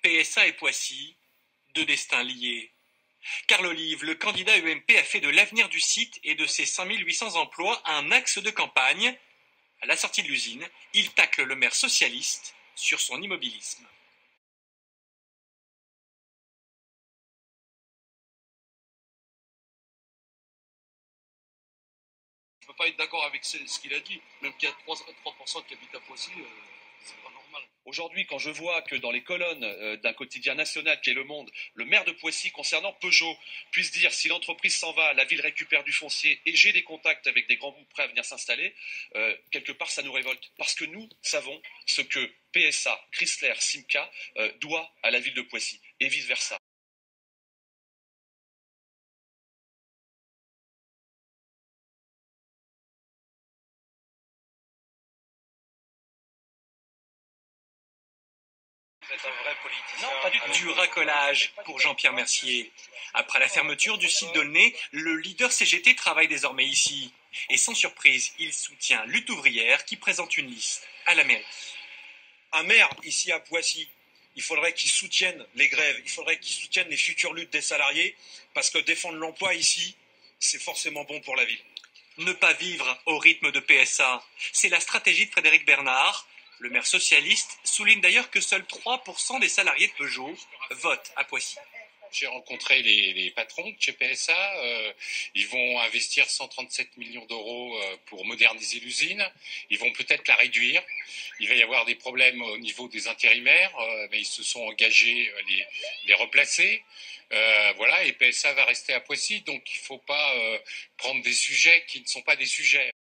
PSA et Poissy, deux destins liés. Carl Olive, le candidat UMP, a fait de l'avenir du site et de ses 5800 emplois un axe de campagne. À la sortie de l'usine, il tacle le maire socialiste sur son immobilisme. Je ne peux pas être d'accord avec ce qu'il a dit, même qu'il y a 3% qui habitent à Poissy, c'est pas normal. Aujourd'hui, quand je vois que dans les colonnes d'un quotidien national qui est Le Monde, le maire de Poissy, concernant Peugeot, puisse dire si l'entreprise s'en va, la ville récupère du foncier et j'ai des contacts avec des grands groupes prêts à venir s'installer, quelque part ça nous révolte. Parce que nous savons ce que PSA, Chrysler, Simca doit à la ville de Poissy et vice-versa. Vous êtes un vrai politicien. Non, pas du tout. Du racolage pour Jean-Pierre Mercier. Après la fermeture du site d'Aulnay, le leader CGT travaille désormais ici. Et sans surprise, il soutient Lutte ouvrière qui présente une liste à la mairie. Un maire ici à Poissy, il faudrait qu'il soutienne les grèves, il faudrait qu'il soutienne les futures luttes des salariés, parce que défendre l'emploi ici, c'est forcément bon pour la ville. Ne pas vivre au rythme de PSA, c'est la stratégie de Frédéric Bernard. Le maire socialiste souligne d'ailleurs que seuls 3% des salariés de Peugeot votent à Poissy. J'ai rencontré les patrons de chez PSA. Ils vont investir 137 millions d'euros pour moderniser l'usine. Ils vont peut-être la réduire. Il va y avoir des problèmes au niveau des intérimaires, mais ils se sont engagés à les replacer. Voilà, et PSA va rester à Poissy. Donc il ne faut pas prendre des sujets qui ne sont pas des sujets.